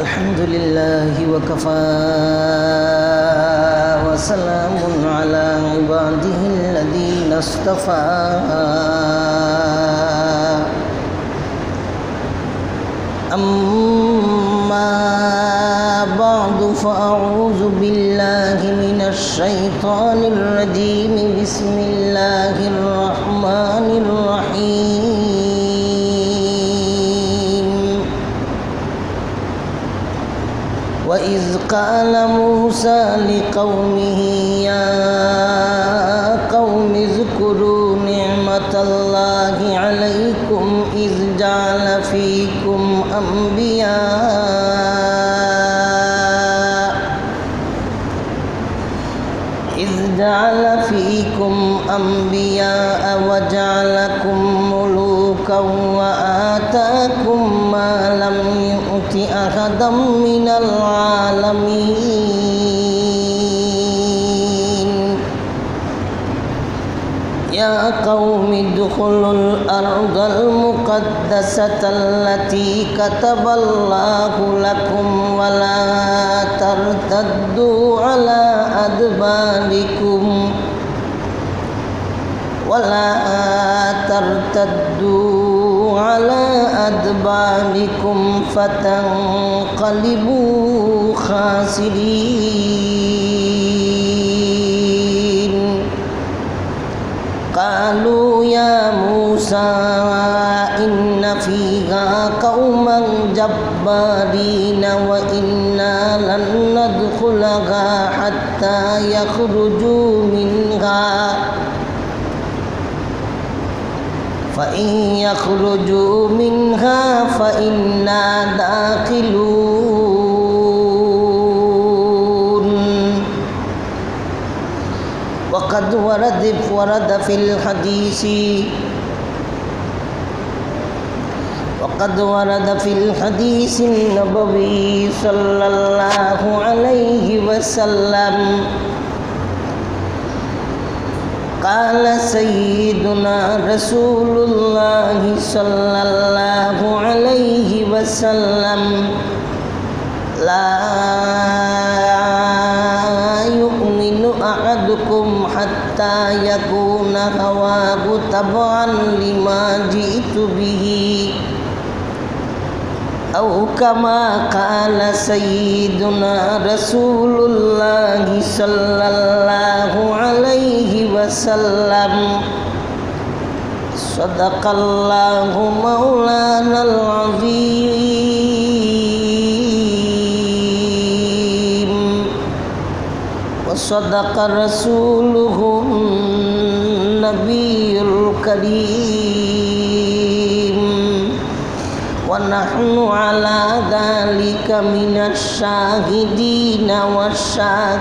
الحمد لله وكفى وسلام على عباده الذين اصطفى أما بعد فأعوذ بالله من الشيطان الرجيم بسم الله الرحمن الرحيم وإذ قال موسى لقومه يا قوم اذكروا نعمة الله عليكم إذ جعل فيكم أنبياء وجعلكم ملوكا وآتاكم ما لم يؤت أحدا من العالمين يا قوم ادخلوا الأرض المقدسة التي كتب الله لكم ولا ترتدوا على أدباركم فتنقلبوا خاسرين قالوا يا موسى إن فيها قوما جبارين وإنا لن ندخلها حتى يخرجوا منها فإن يخرجوا منها فإنا داخلون وقد ورد في الحديث النبوي صلى الله عليه وسلم قال سيدنا رسول الله صلى الله عليه وسلم لا يؤمن أحدكم حتى يكون هواه تبعا لما جئت به أو كما قال سيدنا رسول الله صلى الله عليه وسلم صدق الله مولانا العظيم وصدق رسوله النبي الكريم ونحن على ذلك من الشاهدين والشاكرين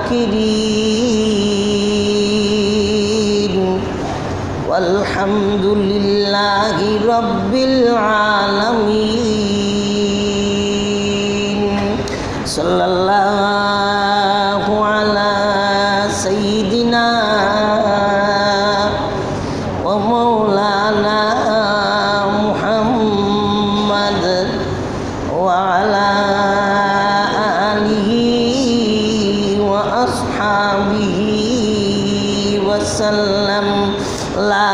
والحمد لله رب العالمين صلى الله على سيدنا ومولانا وعلى آله وأصحابه وسلم لا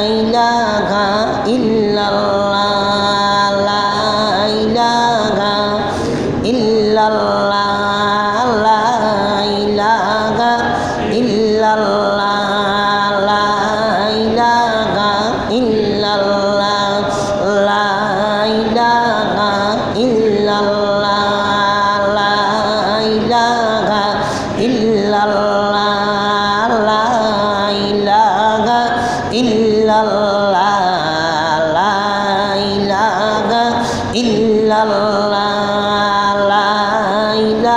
إله إلا الله لا إله إلا الله لا إله إلا الله لا إله إلا الله لا إله إلا الله لا إله إلا الله لا إله إلا الله لا إله إلا الله لا إله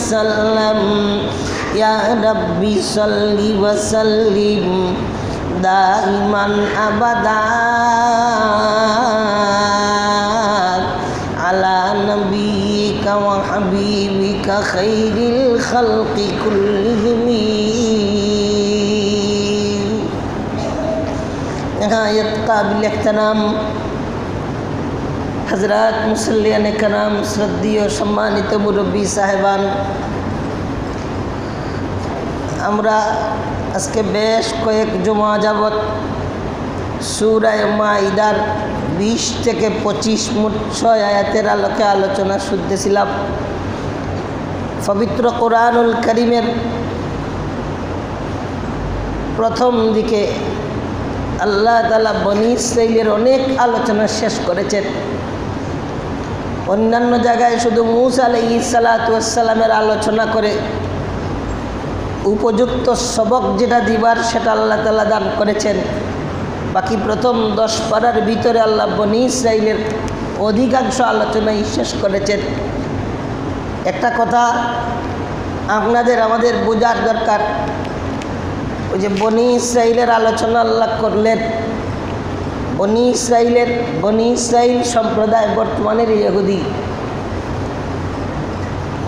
وسلم يا ربي صل وسلم دائما أبدا على نبيك وحبيبك خير الخلق كلهم نهاية قابل احترام हज़रात मुसल्लियान कराम श्रद्धेय सम्मानित मुरब्बी साहेबान আমরা আজকে বেশ কয়েক জুমা যাবত সূরা মাইদার 20 থেকে 25 মোট 6 আয়াতের আলোকে আলোচনা শুনতেছিলাম। পবিত্র কোরআনুল কারীমের প্রথম দিকে আল্লাহ তাআলা বনী ইসরাইলের অনেক আলোচনা শেষ করেছেন। অন্যান্য জায়গায় শুধু মূসা আলাইহিস সালাতু ওয়াস সালামের আলোচনা করে উপযুক্ত সবক যেটা দিবার সেটা আল্লাহ তাআলা দান করেছেন। বাকি প্রথম 10 পারার ভিতরে আল্লাহ বনী ইসরাইলের অধিকাংশ আলোচনাই শেষ করেছেন। একটা কথা আপনাদের আমাদের বোঝার দরকার, ওই যে বনী ইসরাইলের আলোচনা আল্লাহ করলেন, বনী ইসরাইল সম্প্রদায় বর্তমানের ইহুদি।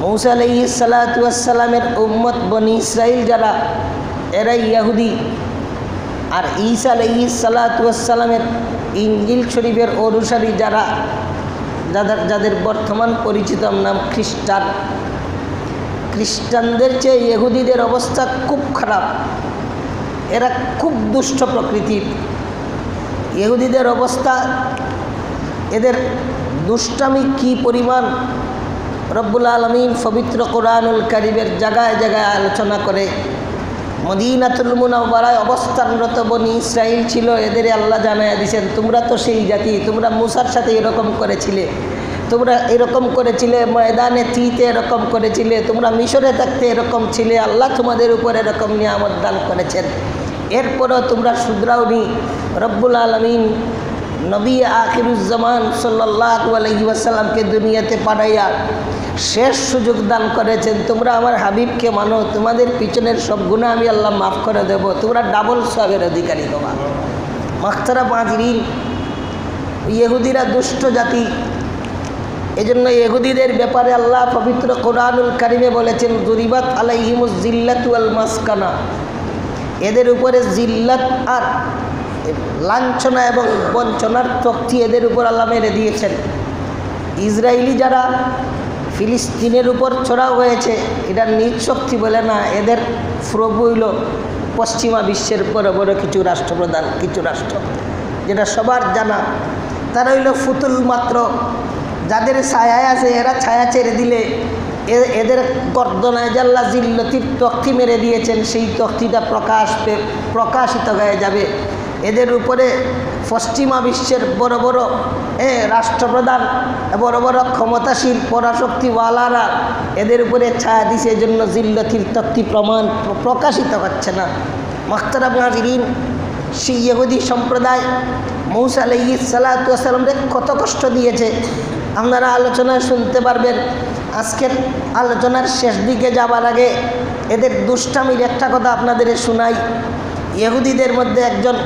মূসা আলাইহিস সালাতু ওয়াস সালামের উম্মত বনী ইসরাইল যারা, এরা ইহুদি। আর ঈসা আলাইহিস সালাতু ওয়াস সালামের ইনজিল শরীফের অনুসারী যারা, যাদের বর্তমান পরিচিত নাম খ্রিস্টান। খ্রিস্টানদের চেয়ে ইহুদিদের অবস্থা খুব খারাপ, এরা খুব দুষ্ট প্রকৃতির। ইহুদিদের অবস্থা, এদের দুষ্টামি কি পরিমাণ রব্বুল আলামিন পবিত্র কোরআনুল কারীমের জায়গায় জায়গায় আলোচনা করে। মদিনাতুল মুনাওয়ারায় অবস্থানরত বনী ইসরাইল ছিল, এদের আল্লাহ জানায়া দিয়েছেন তোমরা তো সেই জাতি, তোমরা মূসার সাথে এরকম করেছিলে, তোমরা এরকম করেছিলে, ময়দানে তিতে এরকম করেছিলে, তোমরা মিশরে থাকতে এরকম ছিলে, আল্লাহ তোমাদের উপর এরকম নিয়ামত দান করেছেন, এরপরও তোমরা শুধরাওনি। রব্বুল আলামিন নবী আখিরুজ্জামান সাল্লাল্লাহু আলাইহি ওয়াসাল্লামকে দুনিয়াতে পাঠাইয়া শেষ সুযোগ দান করেছেন, তোমরা আমার হাবিবকে মানো, তোমাদের পিছনের সব গুনাহ আমি আল্লাহ মাফ করে দেব, তোমরা ডাবল সওয়াবের অধিকারী হবা। মাখতারাম হাজিরিন, ইহুদিরা দুষ্ট জাতি। এজন্য ইহুদিদের ব্যাপারে আল্লাহ পবিত্র কোরআনুল কারীমে বলেছেন দুরিবাত আলাইহিমুজ জিল্লাতু ওয়াল মাসকানা, এদের উপরে জিল্লাত আর লাঞ্ছনা এবং বঞ্চনার তক্তি এদের উপর আল্লাহ মেরে দিয়েছেন। ইসরায়েলি যারা ফিলিস্তিনের উপর ছড়া হয়েছে, এটা নিজ শক্তি বলে না, এদের প্রভু হইল পশ্চিমা বিশ্বের বড় বড় কিছু রাষ্ট্রপ্রধান, কিছু রাষ্ট্র, যেটা সবার জানা। তারা হইল ফুতুল মাত্র, যাদের ছায়া আছে এরা ছায়া ছেড়ে দিলে এদের গর্দনায় জাল্লা জিল্লতির তক্তি মেরে দিয়েছেন, সেই তক্তিটা প্রকাশিত হয়ে যাবে। এদের উপরে পশ্চিমা বিশ্বের বড় বড় রাষ্ট্রপ্রধান, বড় বড় ক্ষমতাশীল পরাশক্তিওয়ালারা এদের উপরে ছায়া দিছে, এজন্য জিল্লতির তক্তি প্রকাশিত হচ্ছে না। মাখতারাম হাজিরিন, সেই ইহুদি সম্প্রদায় মূসা আলাইহিস সালাতু ওয়াস সালামকে কত কষ্ট দিয়েছে আপনারা আলোচনায় শুনতে পারবেন। আজকের আলোচনার শেষ দিকে যাবার আগে এদের দুষ্টামির একটা কথা আপনাদের শোনাই। ইহুদিদের মধ্যে একজন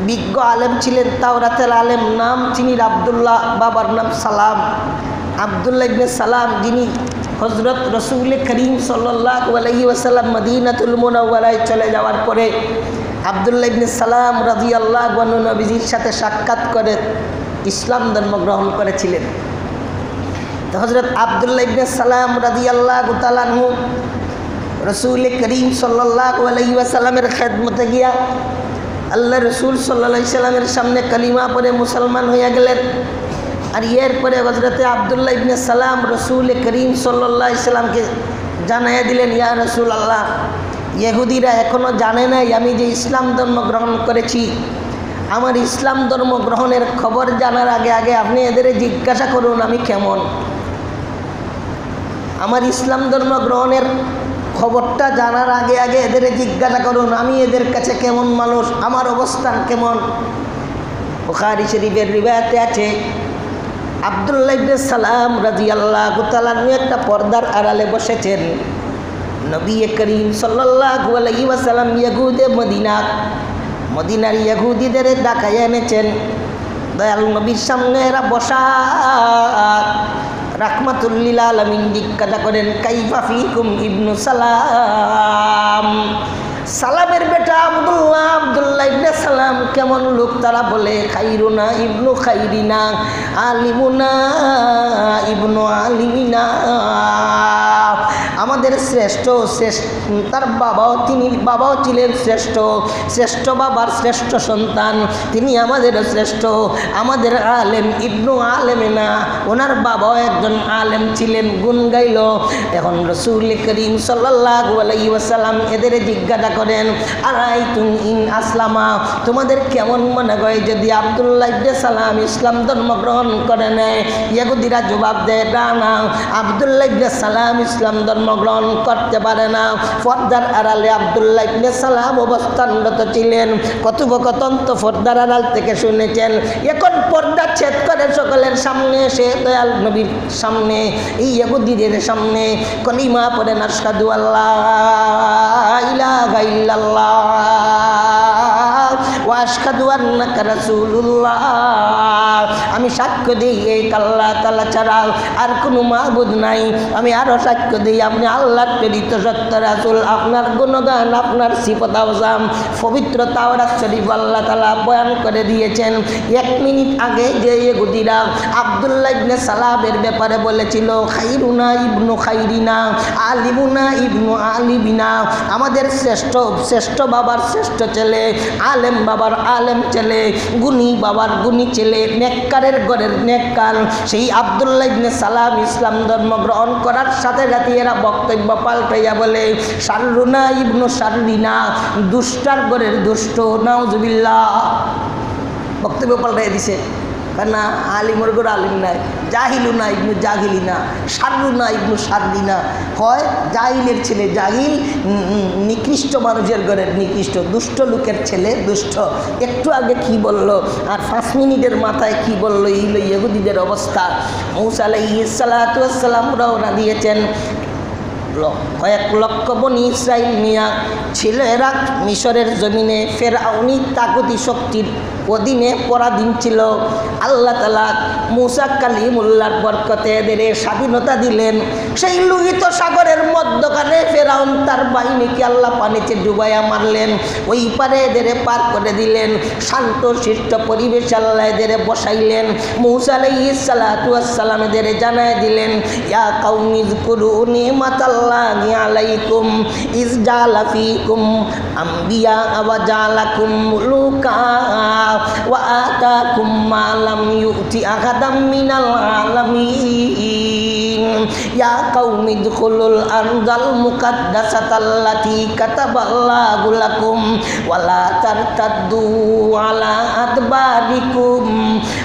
বিজ্ঞ আলেম ছিলেন, তাওরাতের আলেম, নাম তিনি আব্দুল্লাহ, বাবার নাম সালাম। আব্দুল্লাহ ইবনে সালাম, যিনি হযরত রাসূল করিম সাল্লাল্লাহু আলাইহি ওয়াসাল্লাম মদিনাতুল মুনাওয়ারায় চলে যাওয়ার পরে আব্দুল্লাহ ইবনে সালাম রাদিয়াল্লাহু আনহু নবীজির সাথে সাক্ষাৎ করে ইসলাম ধর্ম গ্রহণ করেছিলেন। তো হযরত আব্দুল্লাহ ইবনে সালাম রাদিয়াল্লাহু তাআলা আনহু রাসূল করিম সাল্লাল্লাহু আলাইহি ওয়াসাল্লামের খেদমতে গিয়া আল্লাহ রসুল সাল্লাল্লাহু আলাইহি ওয়াসাল্লামের সামনে কালিমা পড়ে মুসলমান হয়ে গেলেন। আর এরপরে হযরতে আব্দুল্লাহ ইবনে সালাম রাসূল করিম সাল্লাল্লাহু আলাইহি ওয়াসাল্লামকে জানাইয়া দিলেন, ইয়া রাসূলুল্লাহ, ইহুদিরা এখনও জানে নাই আমি যে ইসলাম ধর্ম গ্রহণ করেছি। আমার ইসলাম ধর্ম গ্রহণের খবর জানার আগে আগে আপনি এদের জিজ্ঞাসা করুন আমি কেমন। আমার ইসলাম ধর্ম গ্রহণের খবরটা জানার আগে আগে এদের জিজ্ঞাসা করুন আমি এদের কাছে কেমন মানুষ, আমার অবস্থান কেমন। বুখারী শরীফের রিওয়ায়াতে আছে আব্দুল্লাহ ইবনে সালাম রাদিয়াল্লাহু তাআলা একটা পর্দার আড়ালে বসেছেন। নবী করিম সাল্লাল্লাহু আলাইহি ওয়াসাল্লাম ইহুদে মদিনার ইহুদিদের ডাকায় এনেছেন। দয়াল নবীর সামনে এরা বসা। রাহমাতুল লিল আলামিন জিজ্ঞাসা করেন, কাইফা ফিকুম ইবনু সালাম। সালামের বেটা আব্দুল্লাহ ইবনে সালাম কেমন লোক? তারা বলে, খাইরুনা ইবনু খাইরিনা, আলিমুনা ইবনু আলিমিনা। আমাদের শ্রেষ্ঠ তার বাবাও ছিলেন শ্রেষ্ঠ বাবার শ্রেষ্ঠ সন্তান, তিনি আমাদের শ্রেষ্ঠ। আমাদের আলেম ইবনু আলেমিনা, ওনার বাবাও একজন আলেম ছিলেন। গুণ গাইল। এখন রাসূল করিম সাল্লাল্লাহু আলাইহি ওয়াসাল্লাম এদের জিজ্ঞাসা করেন, আরাইতুম ইন আসলামা, তোমাদের কেমন মনে হয় যদি আব্দুল্লাহ ইবনে সালাম ইসলাম ধর্ম গ্রহণ করে নেয়? ইহুদিরা জবাব দেয়, না, আব্দুল্লাহ ইবনে সালাম ইসলাম ধর্ম গ্রহণ করতে পারে না। পর্দার আড়ালে আব্দুল্লাহ ইবনে সালাম অবস্থানরত ছিলেন। কথোপকথন তো পর্দার আড়াল থেকে শুনেছেন। এখন পর্দা ছেদ করে সকলের সামনে এসে দয়াল নবীর সামনে, এই ইহুদিদের সামনে কলিমা পড়েন, আশহাদু আল্লা ইলাহা ইল্লাল্লাহ ওয়া আশহাদু আন্নাকা রাসূলুল্লাহ। আমি সাক্ষ্য দিই এই আল্লাহ তাআলা ছাড়া আর কোনো মাবুদ নাই। আমি আরো সাক্ষ্য দিই আপনি আল্লাহর প্রেরিত সত্য রাসূল। আপনার গুণগান, আপনার সিফত আযম পবিত্র তাওরাত শরীফ আল্লাহ তাআলা বয়ান করে দিয়েছেন। 1 মিনিট আগে যে ইহুদিরা আব্দুল্লাহ ইবনে সালামের ব্যাপারে বলেছিল, খাইরুনা ইবনু খাইরিনা, আলিমুনা ইবনু আলিমিনা, আমাদের শ্রেষ্ঠ বাবার শ্রেষ্ঠ ছেলে, আলেম বাবার আলেম ছেলে, গুণী বাবার গুণী ছেলে, নেককারের ঘরের নেককার, সেই আব্দুল্লাহ ইবনে সালাম ইসলাম ধর্ম গ্রহণ করার সাথে সাথে এরা বক্তব্য পাল্টাইয়া বলে, শাররুনা ইবনু শাররিনা, দুষ্টার ঘরের দুষ্ট, নাউজুবিল্লাহ। বক্তব্য পাল্টাইয়া দিছে। না, আলিমর ঘর আলিম নাই, জাহিলুনা ইবনু জাহিলিনা, শাররুনা ইবনু শাররিনা। হয় জাহিলের ছেলে জাহিল, নিকৃষ্ট মানুষের ঘরের নিকৃষ্ট, দুষ্ট লোকের ছেলে দুষ্ট। একটু আগে কি বলল আর 5 মিনিটের মাথায় কি বলল, এই ইহুদিদের অবস্থা। মূসা আলাইহিস সালাতু ওয়াস সালাম রওনা দিয়েছেন। 1 লক্ষ বনি ইসরাইল নিয়া ছিল এরা মিশরের জমিনে। ফেরাউনি তাগুতি শক্তির অধীনে পরাধীন ছিল। আল্লাহ তাআলা মূসা কালিমুল্লাহর বরকতে এদের স্বাধীনতা দিলেন। সেই লোহিত সাগরের মধ্যখানে ফেরাউন তার বাহিনীকে আল্লাহ পানিতে ডুবাইয়া মারলেন। ওই পারে এদের পার করে দিলেন। শান্ত শিষ্ট পরিবেশ আল্লাহ এদের বসাইলেন। মূসা আলাইহিস সালাতু ওয়াস সালাম এদের জানায় দিলেন, ইয়া কাউমি যকুরু নিমাতাল্লাহি আলাইকুম ইজ জালা ফীকুম আমবিয়া ওয়া জালাকুম মুলুকা ওয়া আতাকুম মা লাম ইউতি আহাদাম মিনাল আলামিন। ইয়া কাউমি দুখুলুল আরদাল মুকাদ্দাসাতাল্লাতী কাতাবাল্লাহু লাকুম ওয়া লা তারতাদ্দু আলা আদবারিকুম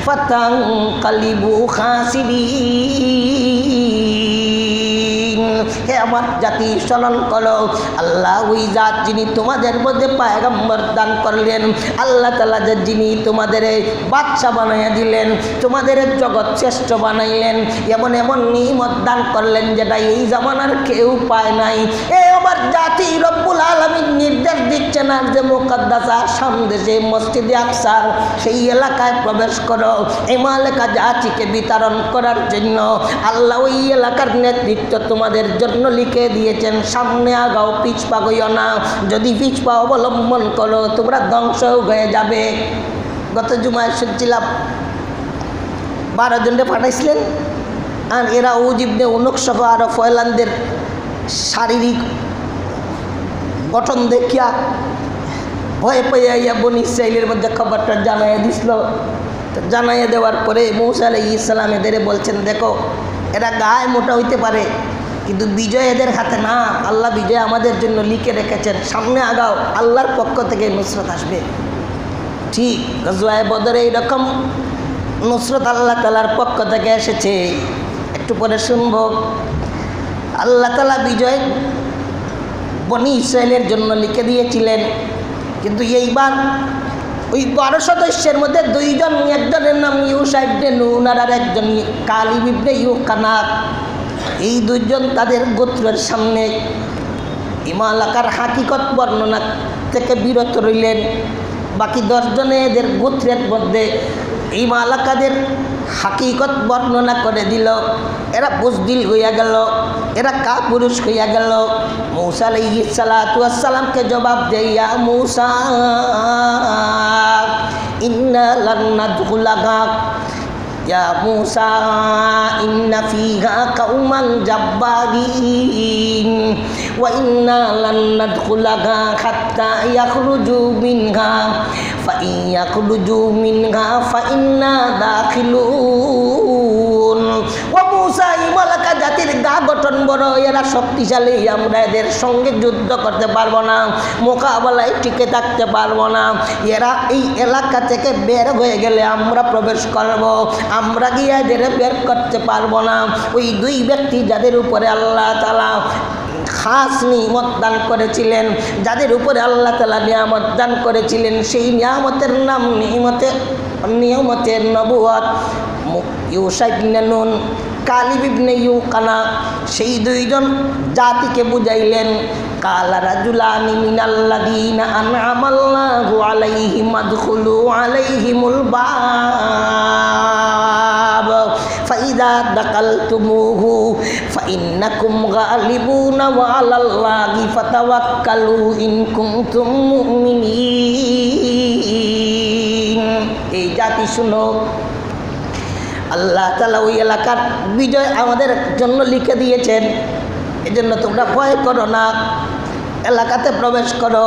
ফাতানকালিবু খাসিরিন। হে আমার জাতি, স্মরণ করো আল্লাহ ওই জাত যিনি তোমাদের মধ্যে পয়গম্বর দান করলেন, আল্লাহ তাআলা যিনি তোমাদের বাদশা বানাইয়া দিলেন, তোমাদের জগৎ শ্রেষ্ঠ বানাইলেন, এমন এমন নিয়ামত দান করলেন যেটা এই জামানার কেউ পায় নাই। এ আমার জাতি, রব্বুল আলামিন নির্দেশ দিচ্ছেন আর যে মুকাদ্দাসা সামদেশে মসজিদে আকসার সেই এলাকায় প্রবেশ করো। এই মালেকা জাতিকে বিতরণ করার জন্য আল্লাহ ওই এলাকার নেতৃত্ব তোমাদের জন্য লিখে দিয়েছেন। সামনে আগাও, পিছপা গইও না। যদি পিছপা অবলম্বন করো তোমরা ধ্বংস হয়ে যাবে। গত জুমায় শুনছিলাম 12 জনকে পাঠাইছিলেন আর এরা উজিবনে উনুক সহ আরো ফয়লানদের শারীরিক গঠন দেখিয়া ভয় পাইয়া বনি ইসরাইলের মধ্যে খবরটা জানাইয়া দিছিল। জানাইয়া দেওয়ার পরে মূসা আলাইহিস সালাম এদের বলছেন, দেখো এরা গায়ে মোটা হইতে পারে কিন্তু বিজয় এদের হাতে না। আল্লাহ বিজয় আমাদের জন্য লিখে রেখেছেন। সামনে আগাও, আল্লাহর পক্ষ থেকে নুসরত আসবে। ঠিক গজওয়ায়ে বদরে এইরকম নুসরত আল্লাহ তাআলার পক্ষ থেকে এসেছে। একটু পরে শুনব আল্লাহ তাআলা বিজয় বনি ইসরাইলের জন্য লিখে দিয়েছিলেন। কিন্তু এইবার ওই 12 সদস্যের মধ্যে দুইজন, একজনের নাম ইউশা ইবনে নুন আর একজন কালিব ইবনে ইউকানা। এই দুইজন তাদের গোত্রের সামনে ইমালাকার হাকিকত বর্ণনা থেকে বিরত রইলেন। বাকি 10 জনে এদের গোত্রের মধ্যে ইমালাকাদের হাকিকত বর্ণনা করে দিল। এরা বুজদিল হইয়া গেল, এরা কাপুরুষ হইয়া গেল। মূসা আলাইহিস সালাতু ওয়াস সালামকে জবাব দেয়া, মূসা ইন্না লান নাদখুলাহা ইয়া মূসা ইন্না ফিহা কাওমান জাব্বারিন ওয়া ইন্না লান নাদখুলাহা হাত্তা ইয়াখরুজু মিনহা ফা ইন ইয়াখরুজু মিনহা ফা ইন্না দাখিলুন। ও মূসা, ইমালাকা জাতির গা গঠন বড়, এরা শক্তিশালী, আমরা এদের সঙ্গে যুদ্ধ করতে পারবো না, মোকাবেলায় টিকে থাকতে পারবো না। এরা এই এলাকা থেকে বের হয়ে গেলে আমরা প্রবেশ করব, আমরা গিয়ে এদের বের করতে পারবো না। ওই 2 ব্যক্তি যাদের উপরে আল্লাহ তাআলা খাস নিয়ামত দান করেছিলেন, যাদের উপরে আল্লাহ তাআলা নিয়ামত দান করেছিলেন, সেই নিয়ামতের নাম নিয়ামতের নবুয়ত। ইউশা ইবনে নুন, কালিব ইবনে ইউকানা, সেই 2 জন জাতিকে বুঝাইলেন, কালা রাজুলানি মিনাল্লাযীনা আন'আমাল্লাহু আলাইহিম আদখুলু আলাইহিমুল বাব ফাইযা দাখালতুমুহু ফাইন্নাকুম গালিবুনা ওয়া আলাল্লাহি ফাতাওয়াক্কালু ইন কুনতুম মুমিনিন। এই জাতি শুনো, আল্লাহ তাআলা ওই এলাকার বিজয় আমাদের জন্য লিখে দিয়েছেন। এজন্য তোমরা ভয় করো না, এলাকাতে প্রবেশ করো,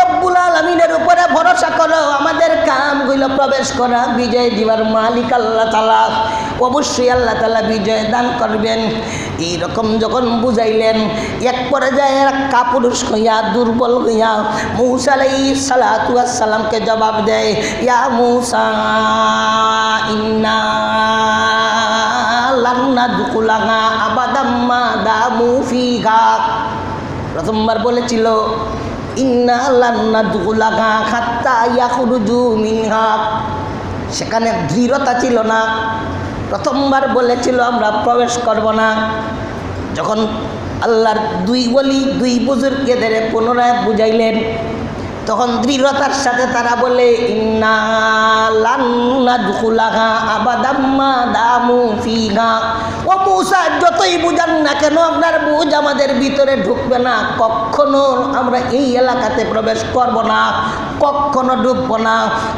রব্বুল আলামিনের উপরে ভরসা করো। আমাদের কাম হইল প্রবেশ করা, বিজয় দিবার মালিক আল্লাহ তাআলা। অবশ্যই আল্লাহ তাআলা বিজয় দান করবেন। এইরকম যখন বুঝাইলেন, এক পর্যায়ে এরা কাপুরুষ হইয়া, দুর্বল হইয়া মূসা আলাইহিস সালাতু ওয়াস সালামকে জবাব দেয়, ইয়া মূসা ইন্না লান নাদখুলাহা আবাদাম মা দামু ফিহা। প্রথমবার বলেছিল ইন্না লান নাদখুলাহা হাত্তা ইয়াখরুজু মিনহা, সেখানে দৃঢ়তা ছিল না। প্রথমবার বলেছিল আমরা প্রবেশ করব না। যখন আল্লাহর 2 ওলি 2 বুজুর্গদের পুনরায় বুঝাইলেন, তখন দৃঢ়তার সাথে তারা বলে, ইন্না লান নাদখুলাহা আবাদাম মা দামু ফিহা। ও মূসা, যতই বুঝান না কেন, আপনার বুঝ আমাদের ভিতরে ঢুকবে না। কখনো আমরা এই এলাকাতে প্রবেশ করব না, কখনো ঢুকবো না,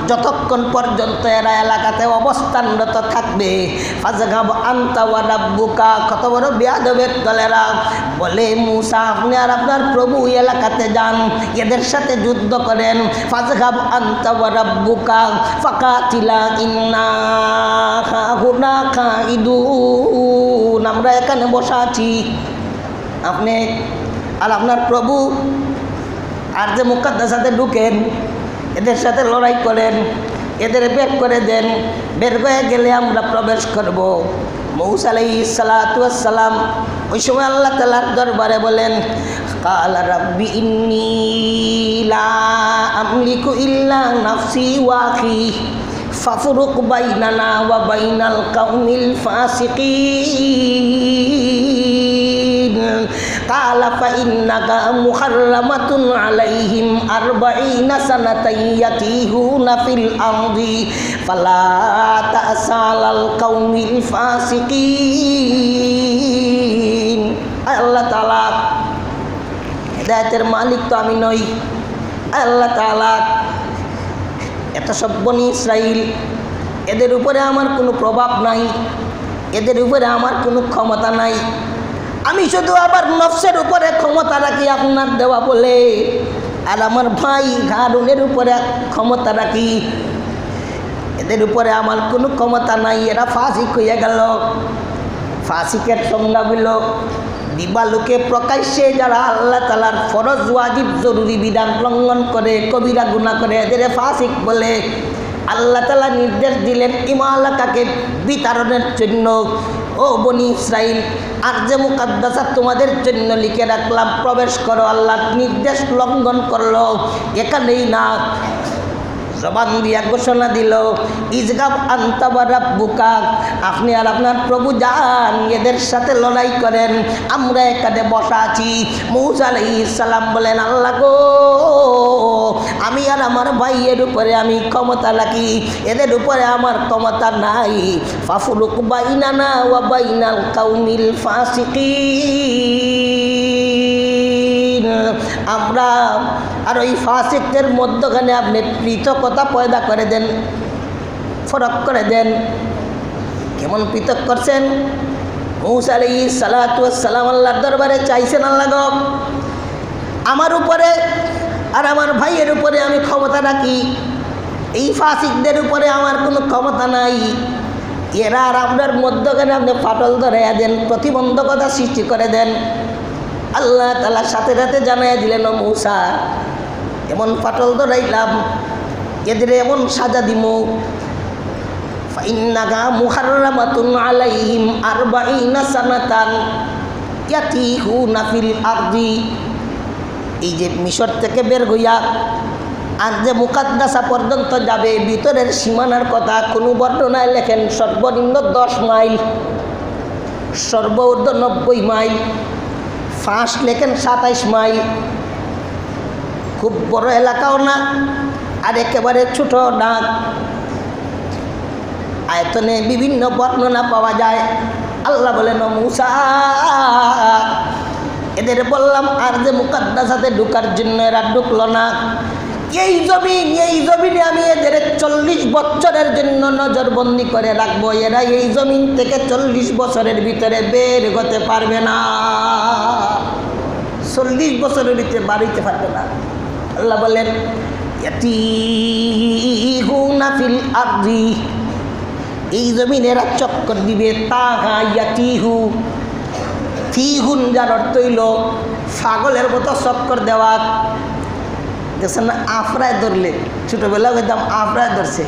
যতক্ষণ পর্যন্ত এরা এলাকাতে অবস্থানরত থাকবে। ফাযহাব আনতা ওয়া রাব্বুকা, কত বড় বেয়াদবের দলেরা। বলে, মূসা, আপনি আর আপনার প্রভু এলাকাতে যান, এদের সাথে যুদ্ধ করেন। ফাযহাব আনতা ওয়া রাব্বুকা ফাকাতিলা ইন্না হাহুনা কাঈদুন, আমরা এখানে বসা আছি, আপনি আর আপনার প্রভু আর যে মুকাদ্দাসাতে ঢুকেন, এদের সাথে লড়াই করেন, এদের বের করে দেন, বের হয়ে গেলে আমরা প্রবেশ করব। মূসা আলাইহিস সালাতু ওয়াস সালাম ওই সময় আল্লাহ তাআলার দরবারে বলেন, কালা রাব্বি ইন্নী লা আমলিকু ইল্লা নাফসি ওয়া আখি ফাফরুক বাইনানা ওয়া বাইনাল কাউমিল ফাসিকিন। কালা ফাইন্নাকা মুহাররামাতুন আলাইহিম 40 সানাতান ইয়াতিহুনা ফিল আরদি ফালা তাসালাল কাউমিল ফাসিকিন। আল্লাহ তাআলা, হেদায়েতের মালিক তো আমি নই, আল্লাহ তাআলা এত সব বনি ইসরাইল, এদের উপরে আমার কোনো প্রভাব নাই, এদের উপরে আমার কোনো ক্ষমতা নাই। আমি শুধু আমার নফসের উপরে ক্ষমতা রাখি আপনার দেওয়া বলে, আর আমার ভাই হারুনের উপরে ক্ষমতা রাখি, এদের উপরে আমার কোনো ক্ষমতা নাই। এরা ফাসিক হয়ে গেল। ফাসিকের সংজ্ঞা হইল দিবালোকে প্রকাশ্যে যারা আল্লাহ তাআলার ফরজ ওয়াজিব জরুরি বিধান লঙ্ঘন করে, কবিরা গুনাহ করে, এদের ফাসিক বলে। আল্লাহ তাআলা নির্দেশ দিলেন ইমালাকাকে বিতরণের জন্য, ও বনি ইসরাইল, আর যে মুকাদ্দাসা তোমাদের জন্য লিখে রাখলাম, প্রবেশ করো। আল্লাহর নির্দেশ লঙ্ঘন করলো, এখানেই না, জবান দিয়া ঘোষণা দিল, ইজগাব আনতা ওয়া রাব্বুকা, আপনি আর আপনার প্রভু যান, এদের সাথে লড়াই করেন, আমরা এখানে বসা আছি। মূসা আলাইহিস সালাম বলেন, আল্লাহ গো, আমি আর আমার ভাইয়ের উপরে আমি ক্ষমতা রাখি, এদের উপরে আমার ক্ষমতা নাই। ফাফরুক বাইনানা ওয়া বাইনাল কাউমিল ফাসিকিন, আমরা আর ওই ফাসিকদের মধ্যখানে আপনি পৃথকতা পয়দা করে দেন, ফরক করে দেন। কেমন পৃথক করছেন? মূসা আলাইহিস সালাতু ওয়াস সালাম আল্লাহর দরবারে চাইছেন, আল্লাহ গো, আমার উপরে আর আমার ভাইয়ের উপরে আমি ক্ষমতা রাখি, এই ফাসিকদের উপরে আমার কোনো ক্ষমতা নাই, এরা আর আপনার মধ্যখানে আপনি ফাটল ধরাইয়া দেন, প্রতিবন্ধকতা সৃষ্টি করে দেন। আল্লাহ তাআলা সাথে সাথে জানাইয়া দিলেন, ও মূসা, এমন ফাটল ধরাইলাম, এদের এমন সাজা দিমু, ফাইন্নাকা মুহাররামাতুন আলাইহিম আরবাঈনা সানাতান ইয়াতিহুনা ফিল আরদি, এই যে মিশর থেকে বের হইয়া আর যে মুকাদ্দাসা পর্যন্ত যাবে, ভিতরের সীমানার কথা কোনো বর্ণনায় লেখেন সর্বনিম্ন 10 মাইল, সর্বোচ্চ 90 মাইল, ফাঁস লেখেন 27 মাইল। খুব বড় এলাকাও না, আর একেবারে ছোট না। আয়তনে বিভিন্ন বর্ণনা পাওয়া যায়। আল্লাহ বলেন, ও মূসা, এদের বললাম আর যে মুকাদ্দাসাতে ঢুকার জন্য, এরা ঢুকলো না। এই জমিনে আমি এদের 40 বছরের জন্য নজরবন্দি করে রাখবো, এরা এই জমিন থেকে 40 বছরের ভিতরে বের হতে পারবে না, 40 বছরের ভিতরে বাড়িতে পারবে না। আল্লাহ বলেন, ইয়াতিহুনা ফিল আরদি, এই জমিনে এরা চক্কর দিবে। তাহা ইয়াতিহু, ফিহুন যার অর্থ হইল ছাগলের মতো চক্কর দেওয়া। দেখছেন না, আফরায় ধরলে, ছোটোবেলায় হইতাম আফরায় ধরছে,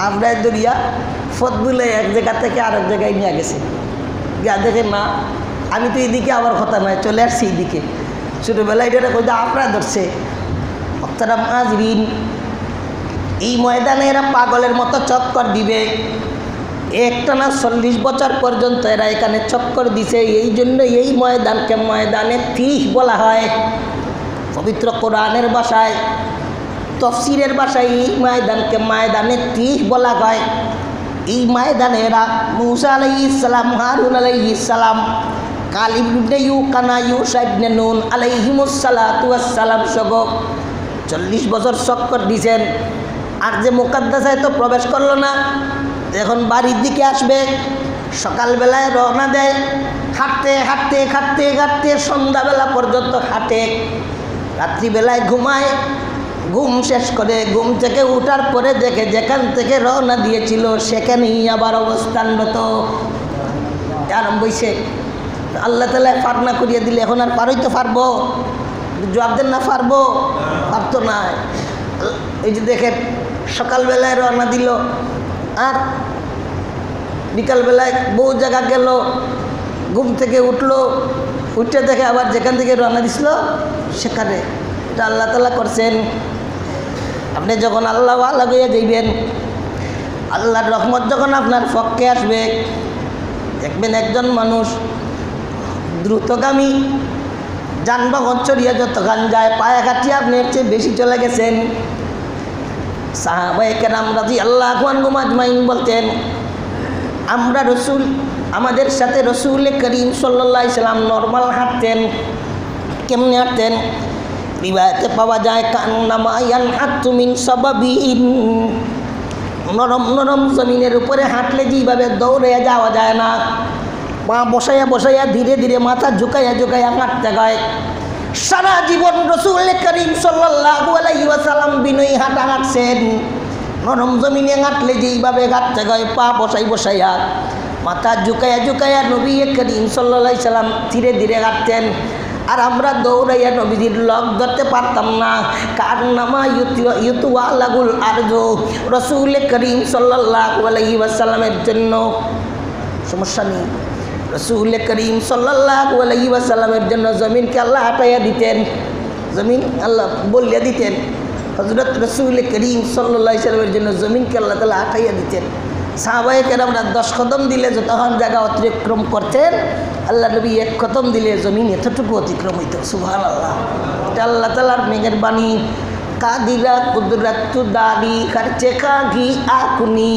আফরায় ধরিয়া ফতগুলো এক জায়গা থেকে আরেক জায়গায় নিয়ে গেছে, গিয়া দেখে না আমি তো এইদিকে, আবার কথা নয়, চলে আসছি এইদিকে। ছোটোবেলায় এটা কইতে আফরায় ধরছে। অক্তারা মাজরিন, এই ময়দানে এরা পাগলের মতো চক্কর দিবে, একটানা 40 বছর পর্যন্ত এরা এখানে চক্কর দিছে। এই জন্য এই ময়দানকে ময়দানে তিহ বলা হয়। পবিত্র কোরআনের ভাষায়, তফসিরের ভাষায় এই ময়দানকে ময়দানে তিহ বলা হয়। এই ময়দানে এরা মূসা আলাইহিস সালাম, হারুন আলাইহিস সালাম, কালিব ইবনে ইউকানা, ইউশা ইবনে নুন আলাইহিমুস সালাতু ওয়াস সালাম সহ 40 বছর চক্কর দিছেন। আর যে মুকাদ্দাসায় তো প্রবেশ করলো না, এখন বাড়ির দিকে আসবে। সকালবেলায় রওনা দেয়, হাঁটতে হাঁটতে হাঁটতে হাঁটতে সন্ধ্যাবেলা পর্যন্ত হাঁটে, রাত্রিবেলায় ঘুমায়। ঘুম শেষ করে ঘুম থেকে উঠার পরে দেখে যেখান থেকে রওনা দিয়েছিল সেখানেই আবার অবস্থানরত আরম্ভ হয়েছে। আল্লাহ তাআলা পার না করিয়ে দিলে এখন আর পার হইতে পারবো? জবাব দেন না, পারবো? পারতো না। এই যে দেখেন, সকালবেলায় রওনা দিল, আর বিকালবেলায় বহু জায়গা গেল, ঘুম থেকে উঠলো, উঠে দেখে আবার যেখান থেকে রওনা দিছিল সেখানে। এটা আল্লাহ তাআলা করছেন। আপনি যখন আল্লাহ ওয়ালা হয়ে যাইবেন, আল্লাহর রহমত যখন আপনার পক্ষে আসবে, দেখবেন একজন মানুষ দ্রুতগামী যানবাহন চড়িয়ে যতখান যায়, পায়ে কাটিয়ে আপনি এর চেয়ে বেশি চলে গেছেন। সাহাবায়ে কেরাম রাদিয়াল্লাহু আনহুম আজমাইন বলতেন, আমরা রসুল, আমাদের সাথে রসুল করিম সাল্লাল্লাহু আলাইহি সাল্লাম নরমাল হাঁটতেন। কেমনে হাঁটতেন? রিবায়াতে পাওয়া যায়, কান্নামা ইয়ানহাতু মিন সাবাবিন, নরম নরম জমিনের উপরে হাঁটলে যেভাবে দৌড়ে যাওয়া যায় না, পা বসাইয়া বসাইয়া ধীরে ধীরে মাথা ঝুঁকাইয়া ঝুঁকাইয়া হাঁটতে হয়। সারা জীবন রসুল করিম সাল্লাল্লাহু আলাইহি ওয়াসাল্লাম বিনয়ী হাঁটা হাঁটছেন। নরম জমিনে হাঁটলে যেইভাবে হাঁটতে হয়, পা বসাই বসাইয়া মাথা ঝুঁকাইয়া ঝুঁকাইয়া নবী করিম সাল্লাল্লাহু আলাইহি ওয়াসাল্লাম ধীরে ধীরে হাঁটতেন। আর আমরা দৌড়াইয়া নবীজির লগ ধরতে পারতাম না। কান্নামা ইউতুয়া লাগুল আরজু, রসুল করিম সাল্লাল্লাহু আলাইহি ওয়াসাল্লামের জন্য সমস্যা নেই। রসুল করিম সাল্লাল্লাহু আলাইহি ওয়াসাল্লামের জন্য জমিনকে আল্লাহ হাঁটাইয়া দিতেন, জমিন আল্লাহ বলিয়া দিতেন, হযরত রাসূল করিম সাল্লাল্লাহু আলাইহি সাল্লামের জন্য জমিনকে আল্লাহ তাআলা আটাইয়া দিতেন। সাহাবায়ে কেরামরা 10 কদম দিলে যতক্ষণ জায়গা অতিক্রম করতেন, আল্লাহ নবী 1 কদম দিলে জমিন এতটুকু অতিক্রম হইত। সুবহানাল্লাহ, এটা আল্লাহ তাআলার মেহেরবানি। কাদিরা কুদরত দারি খরচে খাগি আকুনি,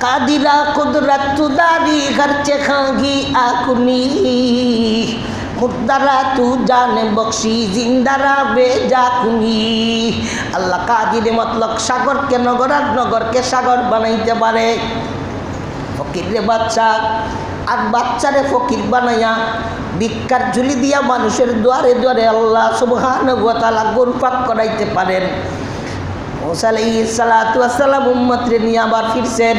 কাদিরা কুদরত দারি খরচে খাগি আকুনি, মুদ্দারা তু জানে বক্সি জিন্দারা বেজাকুনি। আল্লাহ কাদির মতলব সাগরকে নগর আর নগরকে সাগর বানাইতে পারে। ফকিরে বাচ্চা আর বাচ্চারে ফকির বানাইয়া ভিক্ষার ঝুলি দিয়া মানুষের দুয়ারে দুয়ারে আল্লাহ সুবহানাহু ওয়া তাআলা গরু পাক করাইতে পারেন। মুসা আলাইহিস সালাতু ওয়াস সালাম উম্মতরে নিয়ে আবার ফিরছেন।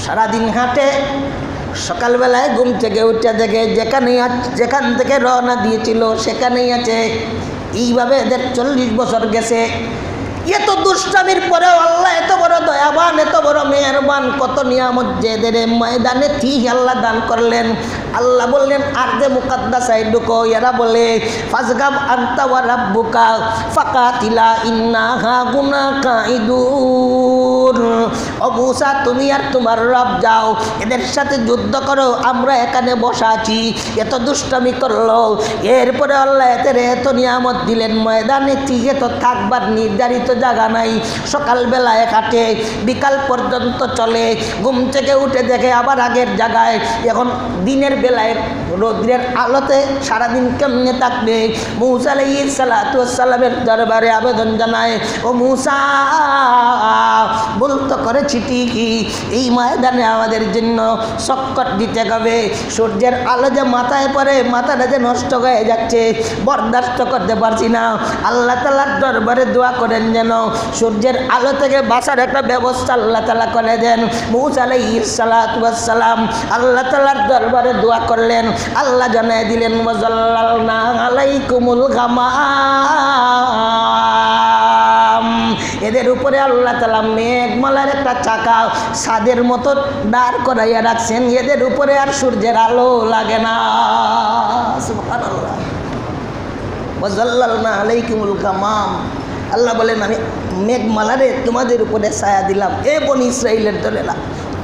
সারাদিন হাঁটে, সকালবেলায় ঘুম থেকে উঠে দেখে যেখান থেকে রওনা দিয়েছিল সেখানেই আছে। এইভাবে এদের 40 বছর গেছে। এত দুষ্টামির পরেও আল্লাহ এত বড় দয়াবান, এত বড় মেহেরবান, কত নিয়ামত যে এদের ময়দানে ঠিক আল্লাহ দান করলেন। আল্লাহ বললেন আরদে মুকাদ্দাসায় ঢুকো। এরা বলে ফাজগাব আনতা ওয়া রাব্বুকা ফাকাতিলা ইন্না হাগুনা কাইদুন। ও মুসা, তুমি আর তোমার রব যাও, এদের সাথে যুদ্ধ করো, আমরা এখানে বসা আছি। এত দুষ্টামি করলো, এরপরে আল্লাহ এদের এত নিয়ামত দিলেন। ময়দানে ঠিক তো থাকবার নির্ধারিত জায়গা নাই। সকালবেলায় কাটে, বিকাল পর্যন্ত চলে, ঘুম থেকে উঠে দেখে আবার আগের জায়গায়। এখন দিনের বেলায় রৌদ্রের আলোতে সারাদিন কেমনে থাকবে? মুসা আলাইহিস সালাতু ওয়াস সালামের দরবারে আবেদন জানায়, ও মুসা, বলতো করেছি ঠিকই, এই ময়দানে আমাদের জন্য সংকট দিতে হবে। সূর্যের আলো যে মাথায় পড়ে, মাথাটা যে নষ্ট হয়ে যাচ্ছে, বরদাস্ত করতে পারছি না। আল্লাহ তাআলার দরবারে দোয়া করেন যেন সূর্যের আলো থেকে বাঁচার একটা ব্যবস্থা আল্লাহ তাআলা করে দেন। মুসা আলাইহিস সালাতু ওয়াস সালাম আল্লাহ তাআলার দরবারে দোয়া করলেন। আল্লাহ জানায় দিলেন, ওয়াজাল্লালনা আলাইকুমুল গামাম। এদের উপরে আল্লাহ তাআলা মেঘমালার একটা চাকা ছাদের মতো দাঁড় করাইয়া রাখছেন। এদের উপরে আর সূর্যের আলো লাগে না। সুবহানাল্লাহ, ওয়াজাল্লালনা আলাইকুমুল গামাম। আল্লাহ বলেন, আমি মেঘমালারে তোমাদের উপরে ছায়া দিলাম। এ বনি ইসরাইলের দলেরা,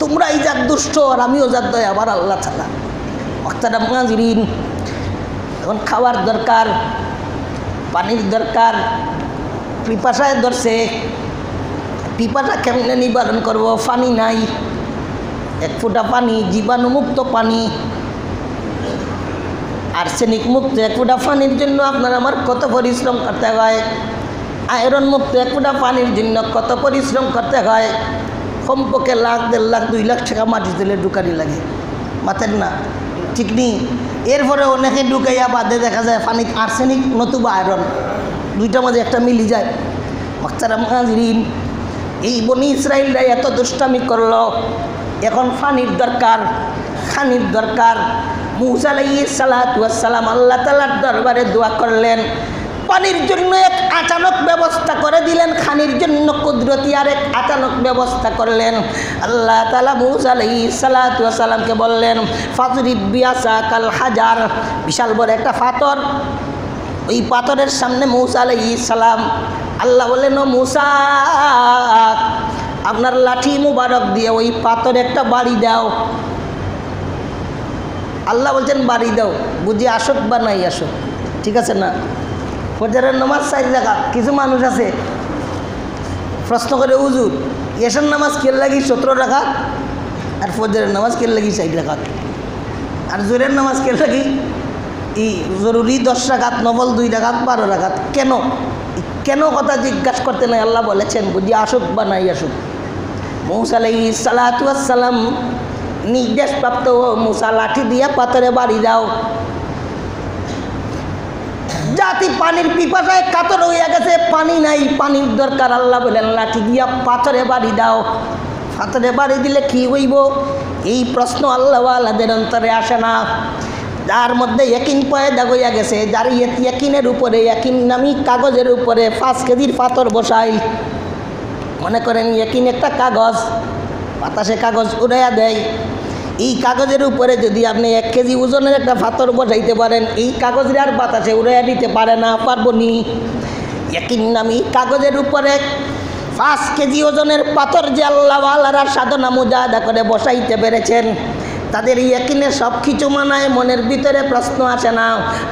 তোমরা এই যার দুষ্ট আর আমিও যার দয়া আবার আল্লাহ তাআলা। মুহতারাম মুহাজিরিন, এখন খাওয়ার দরকার, পানির দরকার। পিপাসায় ধরছে, পিপাসা কেমনে নিবারণ করব? পানি নাই, 1 ফোঁটা পানি, জীবাণুমুক্ত পানি, আর্সেনিক মুক্ত 1 ফোঁটা পানির জন্য আপনার আমার কত পরিশ্রম করতে হয়। আয়রন মুক্ত 1 ফোঁটা পানির জন্য কত পরিশ্রম করতে হয়। কমপক্ষে 1,00,000, 1.5 লাখ, 2 লাখ টাকা মাটি দিলে ঢুকানি লাগে, মাতেন না? ঠিক নেই। এরপরে অনেকে ঢুকাইয়া বাদে দেখা যায় পানি আর্সেনিক নতুবা আয়রন, দুইটার মাঝে একটা মিলি যায়। মুহতারাম মুহাজিরিন, এই বনি ইসরাইলরা এত দুষ্টামি করলো, এখন পানির দরকার, খানির দরকার। মুসা আলাইহিস সালাতু ওয়াস সালাম আল্লাহ তাআলার দরবারে দোয়া করলেন। পানির জন্য এক আচানক ব্যবস্থা করে দিলেন, খানির জন্য কুদরতি আর এক আচানক ব্যবস্থা করলেন। আল্লাহ তাআলা মুসা আলাইহিস সালাতু ওয়াস সালামকে বললেন, ফাজরিব বিআসাকাল হাজার। বিশাল বড় একটা পাথর, ওই পাথরের সামনে মুসা আলাইহিস সালাম, আল্লাহ বললেন, ও মুসা, আপনার লাঠি মুবারক দিয়ে ওই পাথরে একটা বাড়ি দাও। আল্লাহ বলছেন বাড়ি দাও, বুঝি আসুক বা নাই আসুক, ঠিক আছে না? ফজরের নামাজ 4 রাকাত। কিছু মানুষ আছে প্রশ্ন করে, হুজুর এশার নামাজ কেন লাগি 17 রাকাত, আর ফজরের নামাজ কেন লাগি 4 রাকাত, আর জোরের নামাজ কেন লাগি এই জরুরি 10 রাকাত, নফল 2 রাকাত, 12 রাকাত? কেন কেন কথা জিজ্ঞাসা করতে নাই? আল্লাহ বলেছেন বুঝি আসুক বা নাই আসুক। মুসা আলাইহিস সালাতু ওয়াস সালাম নির্দেশপ্রাপ্ত, মুসা লাঠি দিয়া পাথরে বাড়ি দাও। জাতি পানির পিপাসায় কাতর হইয়া গেছে, পানি নাই, পানির দরকার। আল্লাহ বলেন লাঠি দিয়া পাথরে বাড়ি দাও। পাথরে বাড়ি দিলে কি হইব? এই প্রশ্ন আল্লাহওয়ালাদের অন্তরে আসে না। যার মধ্যে ইয়াকিন পয়দা হইয়া গেছে, যার ইয়াকিনের উপরে, ইয়াকিন নামি কাগজের উপরে 5 কেজির পাথর বসাই। মনে করেন ইয়াকিন একটা কাগজ, বাতাসে কাগজ উড়াইয়া দেয়। এই কাগজের উপরে যদি আপনি 1 কেজি ওজনের একটা পাথর বসাইতে পারেন, এই কাগজের আর বাতাসে উড়াইয়া দিতে পারে না, পারবো নি? ইয়াকিন নামী কাগজের উপরে 5 কেজি ওজনের পাথর যে আল্লাহওয়ালারা সাধনা মুজাহাদা করে বসাইতে পেরেছেন, তাদের ইয়াকিনে সব কিছু মানায়, মনের ভিতরে প্রশ্ন আসে না।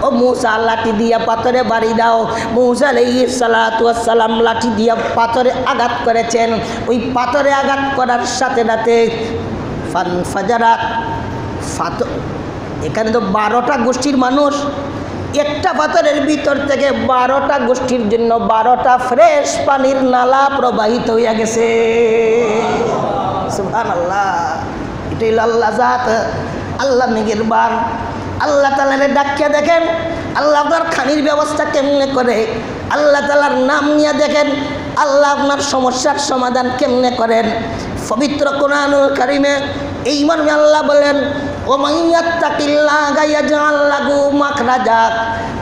ও মূসা লাঠি দিয়া পাথরে বাড়ি দাও। মূসা আলাইহিস সালাতু ওয়াস সালাম লাঠি দিয়া পাথরে আঘাত করেছেন। ওই পাথরে আঘাত করার সাথে সাথে ফাজারাত এখানে তো 12টা গোষ্ঠীর মানুষ, একটা পাথরের ভিতর থেকে 12টা গোষ্ঠীর জন্য 12টা ফ্রেশ পানির নালা প্রবাহিত হইয়া গেছে। সুবহানাল্লাহ, এটাই আল্লাহ জাত, আল্লাহ মেহেরবান। আল্লাহ তাআলারে ডাকিয়া দেখেন আল্লাহ আপনার খানির ব্যবস্থা কেমনে করে। আল্লাহ তাআলার নাম নিয়ে দেখেন আল্লাহ আপনার সমস্যার সমাধান কেমনে করেন। পবিত্র কোরআনুল কারীমে এই মর্মে আল্লাহ বলেন, ও মাইয়াত্তাকিল্লাহা ইয়াজআল লাহু মাখরাজা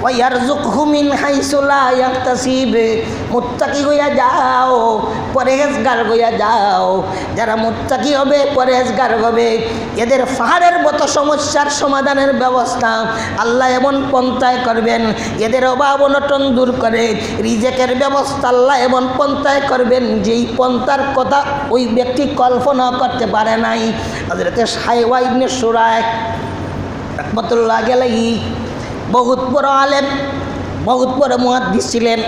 ওয়া ইয়ারযুকহু মিন হাইসু লা ইয়াহতাসিব। মুত্তাকি হইয়া যাও, পরহেজগার হইয়া যাও। যারা মুত্তাকি হবে, পরহেজগার হবে, এদের পাহাড়ের মতো সমস্যার সমাধানের ব্যবস্থা আল্লাহ এমন পন্থায় করবেন, এদের অভাব অনটন দূর করে রিজেকের ব্যবস্থা আল্লাহ এমন পন্থায় করবেন যেই পন্থার কথা ওই ব্যক্তি কল্পনা করতে পারে নাই। হযরতে সাইওয়া ইবনে সুরায় রাহমাতুল্লাহ আলাইহি বহুত বড় আলেম, বহুত বড় মুহাদ্দিস ছিলেন।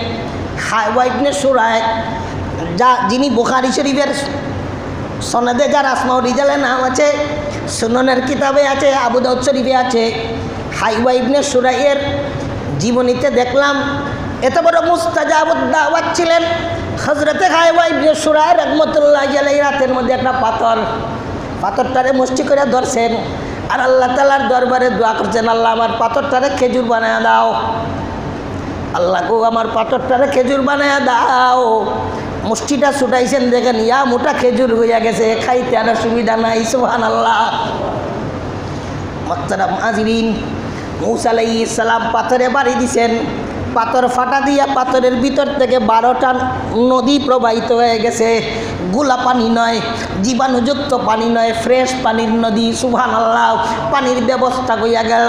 সাইওয়া ইবনে সুরায় যিনি বুখারী শরীফের সনদে যার আসমাউ রিজালে নাম আছে, সুননের কিতাবে আছে, আবু দাউদ শরীফে আছে। সাইওয়া ইবনে সুরাইয়ের জীবনীতে দেখলাম এত বড় মুস্তাজাবুদ দাওয়াত ছিলেন। হযরতে সাইওয়া ইবনে সুরায় রাহমাতুল্লাহ আলাইহি রাতের মধ্যে একটা পাথরটারে মুষ্টি করে ধরছেন আর আল্লাহ তাআলার দরবারে দোয়া করছেন, আল্লাহ আমার পাথরটারে খেজুর বানায়া দাও। আল্লাহ গো আমার পাথরটারে খেজুর বানায়া দাও। মুষ্টিটা ছুটাইছেন, দেখেন ইয়া মোটা খেজুর হইয়া গেছে, খাইতে আর সুবিধা নাই। সুবহানাল্লাহ। মুহতারাম হাজিরিন, মূসা আলাইহিস সালাম পাথরে বাড়ি দিছেন, পাথর ফাটা দিয়া পাথরের ভিতর থেকে 12টা নদী প্রবাহিত হয়ে গেছে। গোলা পানি নয়, জীবাণুযুক্ত পানি নয়, ফ্রেশ পানির নদী। সুবহানাল্লাহ। পানির ব্যবস্থা হইয়া গেল।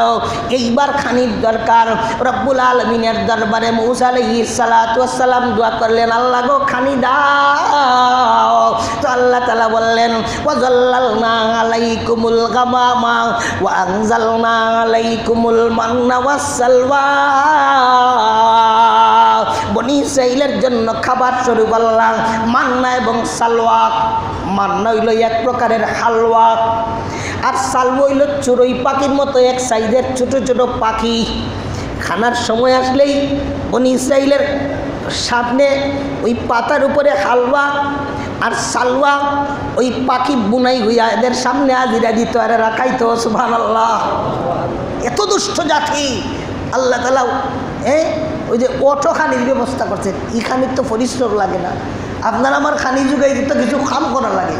এইবার খানির দরকার। রব্বুল আলামিনের দরবারে মূসা আলাইহিস সালাতু ওয়াস সালাম দোয়া করলেন, আল্লাহ গো খানি দাও। তো আল্লাহ তাআলা বললেন, ওয়া যাল্লালনা আলাইকুমুল গামামা ওয়া আনজালনা আলাইকুমুল মান্না ওয়াস সালওয়া। বনি ইসরাঈলের জন্য খাবার স্বরূপ আল্লাহ মান্না এবং সালওয়া। মান্না হইল এক প্রকারের হালুয়া, আর সালওয়া হইল চড়ুই পাখির মতো এক সাইজের ছোট ছোট পাখি। খানার সময় আসলেই বনি ইসরাঈলের সামনে ওই পাতার উপরে হালুয়া আর সালওয়া, ওই পাখি বুনাই হইয়া এদের সামনে আজিরা দিত আর রাখাইতো। সুবহানাল্লাহ। এত দুষ্ট জাতি আল্লাহ তাআলা ওই যে অটো খানির ব্যবস্থা করছেন। এই খানির তো পরিশ্রম লাগে না, আপনার আমার খানি যুগাই দিতে কিছু খাম করা লাগে,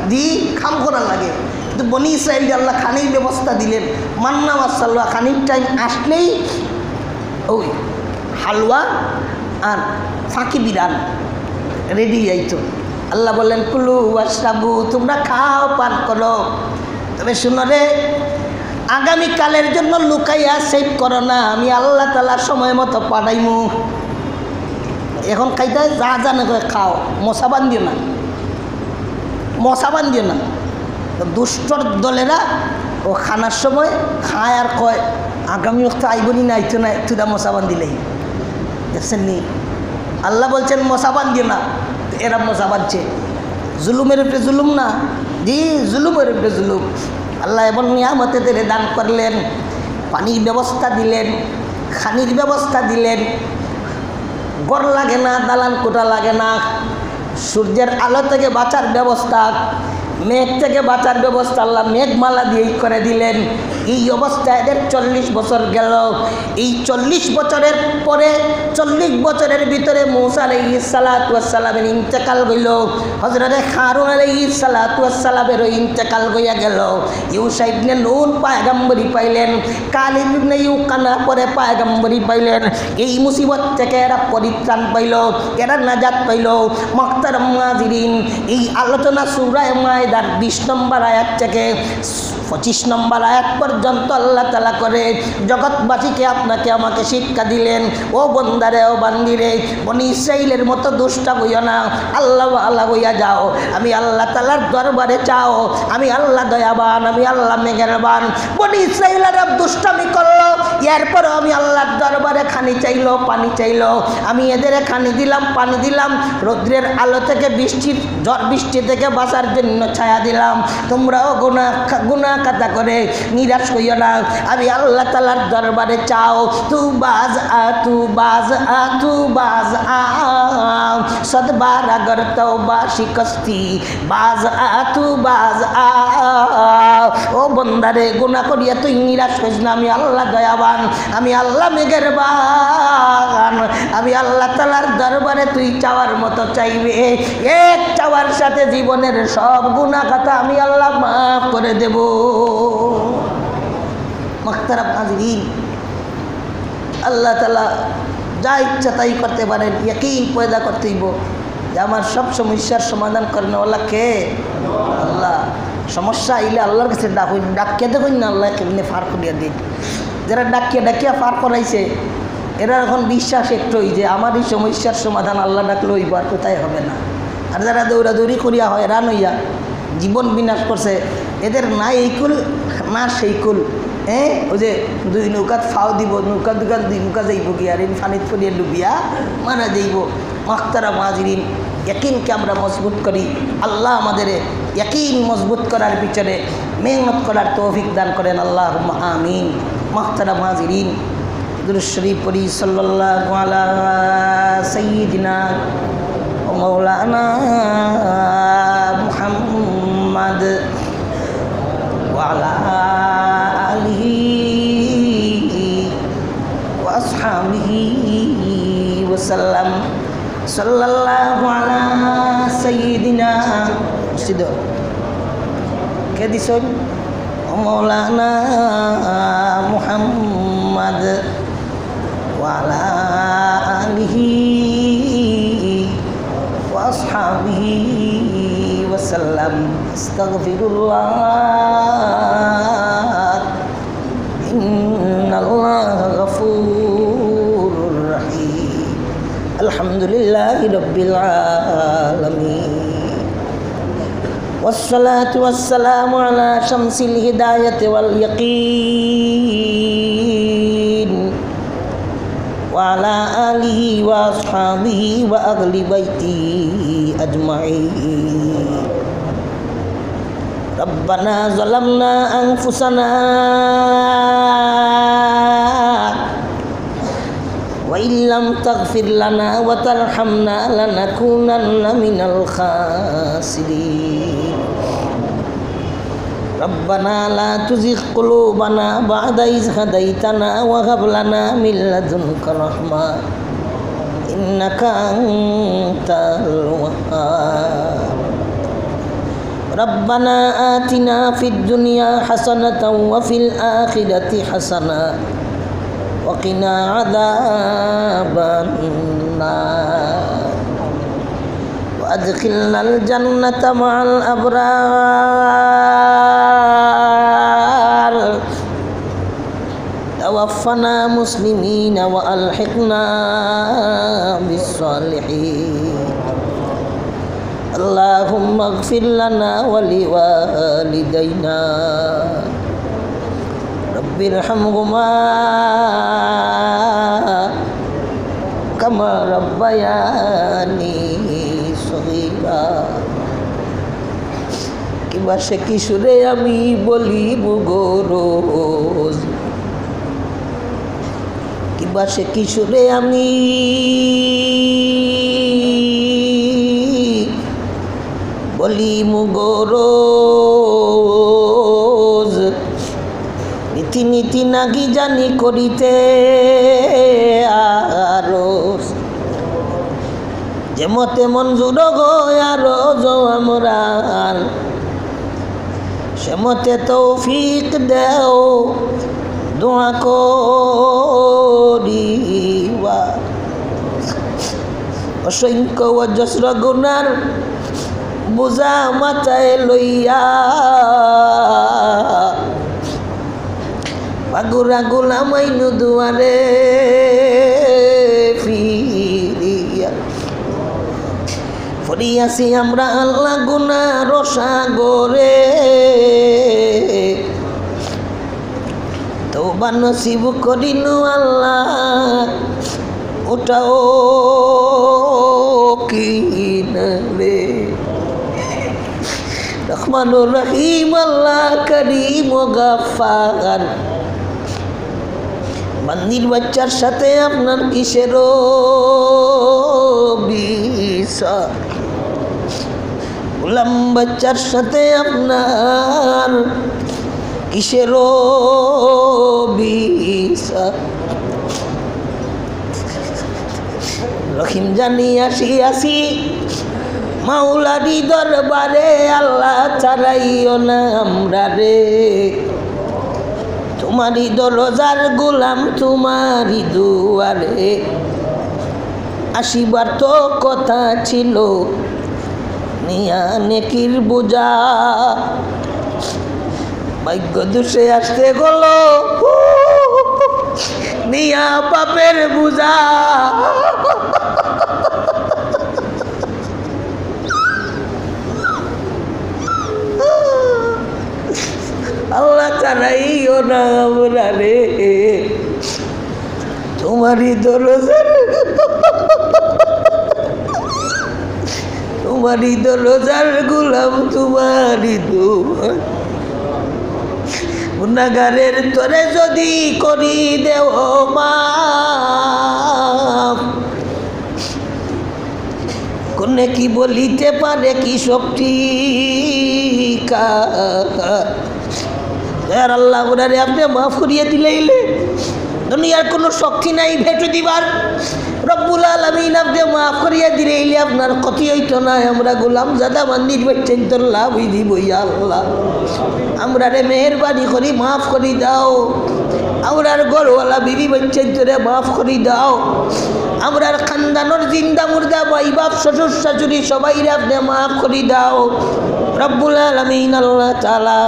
খাম করা লাগে। কিন্তু বনি ইসরাঈল আল্লাহ খানির ব্যবস্থা দিলেন। মান্না ওয়াস সালওয়া, খানির টাইম আসলেই ওই হালুয়া আর ফাঁকি বিরান রেডি যাইতো। আল্লাহ বললেন, কুলু ওয়াশরাবু, তোমরা খাও পান করো, তবে শুনো রে, আগামীকালের জন্য লুকাইয়া সেভ করো না, আমি আল্লাহ তাআলার সময় মতো পাঠাইমু। এখন খাইতে যা জানে করে খাও, মশা বান্ধিও না, মশা বান্ধিও না। দুষ্টর দলেরা ও খানার সময় খায় আর কয় আগামী অক্ত আইবনি না, আইতো না, তুদা মশা বান্ধিলেই। দেখছেন নি, আল্লাহ বলছেন মশা বান্ধিও না, এরা মশা বাঁধছে। জুলুমের উপরে জুলুম না, জুলুমের উপরে জুলুম। আল্লাহ এমন নিয়ামতে তেরে দান করলেন, পানির ব্যবস্থা দিলেন, খানির ব্যবস্থা দিলেন, ঘর লাগে না, দালান কোটা লাগে না, সূর্যের আলো থেকে বাঁচার ব্যবস্থা, মেঘ থেকে বাঁচার ব্যবস্থা আল্লাহ মেঘমালা দিয়েই করে দিলেন। এই অবস্থা এদের 40 বছর গেল। এই 40 বছরের পরে 40 বছরের ভিতরে মূসা আলাইহিস সালাতু ওয়াস সালামের ইন্তেকাল হইল। হযরতে হারুন আলাইহিস সালাতু ওয়াস সালামেরও ইন্তেকাল হইয়া গেল। ইউসা ইবনে নুন পয়গম্বরি পাইলেন, কালিব ইবনে ইউকানা পরে পয়গম্বরি পাইলেন। এই মুসিবত থেকে এরা পরিত্রাণ পাইল, এরা নাজাত পাইল। মুহতারাম হাজিরিন, এই আলোচনা সূরা মাইদার 20 নম্বর আয়াত থেকে 25 নম্বর আয়াত পর্যন্ত আল্লাহ তাআলা করে জগৎবাসীকে আপনাকে আমাকে শিক্ষা দিলেন, ও বন্দারে ও বান্দিরে, বনি ইসরাইলের মতো দুষ্টা হইও না, আল্লাহ আল্লাহ হইয়া যাও, আমি আল্লাহ তাআলার দরবারে চাও, আমি আল্লাহ দয়াবান, আমি আল্লাহ মেহেরবান। বনি ইসরাইলেরা দুষ্টামি করলো, এরপর আমি আল্লাহর দরবারে খানি চাইলো, পানি চাইলো, আমি এদের খানি দিলাম, পানি দিলাম, রৌদ্রের আলো থেকে বৃষ্টির ঝড় বৃষ্টি থেকে বাঁচার জন্য ছায়া দিলাম। তোমরাও গুনাহ খাতা করে নিরাশ হইও না, আমি আল্লাহ তাআলার দরবারে চাও। তু বাজ আ সদবার আগর তওবা শিকস্তি বাজ আ। ও বন্দারে, গুনাহ করিয়া তুই নিরাশ হইস না, আমি আল্লাহ দয়াবান, আমি আল্লাহ মেহেরবান। আমি আল্লাহ তাআলার দরবারে তুই চাওয়ার মতো চাইবে, এক চাওয়ার সাথে জীবনের সব গুনাহ খাতা আমি আল্লাহ মাফ করে দেব। মুহতারাম হাজিরিন, আল্লাহ তাআলা যা ইচ্ছা তাই করতে পারেন, ইয়াকিন পয়দা করতেইব যে আমার সব সমস্যার সমাধান করেন ওয়ালা কে? আল্লাহ। সমস্যা আইলে আল্লাহর কাছে ডাকুন, ডাকিয়া দেখুন না আল্লাহ কেমনি ফার করিয়া দিন। যারা ডাকিয়া ফার করাইছে এরা এখন বিশ্বাস একটুই যে আমার এই সমস্যার সমাধান আল্লাহ ডাকলে হইব, আর কোথায় হবে না। আর যারা দৌড়াদৌড়ি করিয়া হয়রান হইয়া জীবন বিনাশ করছে, এদের না এই কুল না সেই কুল। ওই যে দুই নৌকাত ফাও দিব, নৌকা দুকান দুই নৌকা যাইব গিয়া, আর ফানিত পড়িয়া ডুবিয়া মারা যাইব। মুহতারাম হাজিরিন, ইয়াকিনকে আমরা মজবুত করি। আল্লাহ আমাদের ইয়াকিন মজবুত করার পিছনে মেহনত করার তৌফিক দান করেন, আল্লাহুম্মা আমিন। মুহতারাম হাজিরিন, দুরূদ শরীফ পড়ি, সাল্লাল্লাহু আলা সাইয়্যিদিনা ওয়া মাওলানা মুহাম্মদ ওয়া আলা আলিহি ওয়া আসহাবিহি ওয়া সাল্লাম। সাল্লাল্লাহু আলা সাইয়্যিদিনা সিদ কে দিছেন মাওলানা মুহাম্মদ ওয়া আলা আলিহি ওয়া আসহাবিহি ওয়া সাল্লাম। আস্তাগফিরুল্লাহ, ইন্নাল্লাহা গফুরুর রহিম। আলহামদুলিল্লাহি রাব্বিল আলামিন, والصلاة والسلام على شمس الهداية واليقين وعلى آله وأصحابه وأهل بيته أجمعين. ربنا ظلمنا أنفسنا وإن لم تغفر لنا وترحمنا لنكونن من الخاسرين. ربنا لا تزغ قلوبنا بعد إذ هديتنا وهب لنا من لدنك رحمة إنك أنت الوهاب. ربنا آتنا في الدنيا حسنة وفي الآخرة حسنة وقنا عذاب النار وأدخلنا الجنة مع الأبرار. توفنا مسلمين وألحقنا بالصالحين. اللهم اغفر لنا ولوالدينا رب ارحمهما كما ربياني صغيرا. কিবা সে কিশোরে আমি বলিব গো রোজ, কিবা সে কিশোরে আমি বলিব গো রোজ। নীতি নীতি নাগি জানি করিতে আরজ, যেমতে মঞ্জুর গয়ারজ আমরার, সেমতে তৌফিক দেও দোয়া করিবা। অসংখ্য অজস্র গুনার বোঝা মাথায় লইয়া বাগুরা গোলামাইনু দুয়ারে ফিরিয়া ফরিয়াছি আমরা আল্লাহ গুনার সাগরে তওবা নসিব করিনু আল্লাহ ওটাও কিনারে রহমানুর রহিম আল্লাহ করিম ও গাফফার বান্দির বাচ্চার সাথে আপনার কিসের বিচার গোলাম বাচ্চার সাথে আপনার কিসের বিচার রহিম জানি আসি মাওলারি দরবারে আল্লাহ ছাড়াইও না আমরা রে তোমারি দরজার গোলাম তোমারি দুয়ারে আসিবার তো কথা ছিল নিয়া নেকির বোঝা ভাগ্য দোষে আসতে গেল নিয়া পাপের বোঝা আল্লাহ ছাড়াইও না আমরা রে তোমারই দরজার গোলাম তোমারই দুয়ার গুনাহগারের তোরে যদি করি দেও মাফ কোনে কি বলিতে পারে কি শক্তি কার আল্লাহ ওনারে আপনি মাফ করিয়ে দিলে দুনিয়ার কোনো শক্তি নাই ভেটে দিবার রব্বুল আলামিন আপনি মাফ করিয়ে দিলে আপনার ক্ষতি হইতো না আমরা গোলাম জাদা মন্দির বেচেন তোর লাভ হই দিব আল্লাহ আমরা রে মেহরবানি করি মাফ করি দাও আমরার গরওয়ালা বিবি বেচেন তোরে মাফ করি দাও আমরার খানদানোর জিন্দা মুর্দা ভাই বাপ শ্বশুর শাশুড়ি সবাই আপনি মাফ করি দাও রব্বুল আলামিন আল্লাহ তাআলা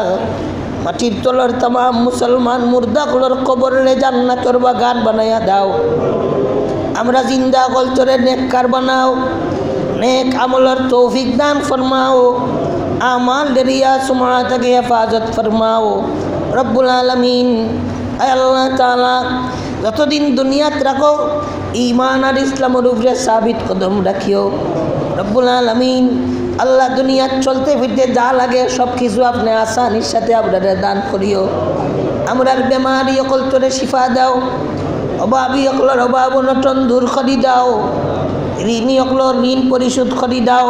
মাটির তলার तमाम মুসলমান মুর্দাগুলোর কবরে জান্নাতের বাগান বানায়া দাও আমরা জিন্দা গলচরে নেককার বানাও নেক আমলের তৌফিক দান ফরমাও আমাল দরিয়া সুমা থেকে হেফাজত ফরমাও রব্বুল আলামিন আল্লাহ তাআলা যতদিন দুনিয়াত রাখো ঈমান আর ইসলামের উপরে সাবিত কদম রাখিও রব্বুল আলামিন আল্লাহ দুনিয়াত চলতে ফিরতে যা লাগে সব কিছু আপনি আসানির সাথে আপনারা দান করিও আমরার বেমারি অকল তোরে শিফা দাও অভাবী অকলর অভাব অনটন দূর করি দাও ঋণী অকলর ঋণ পরিশোধ করি দাও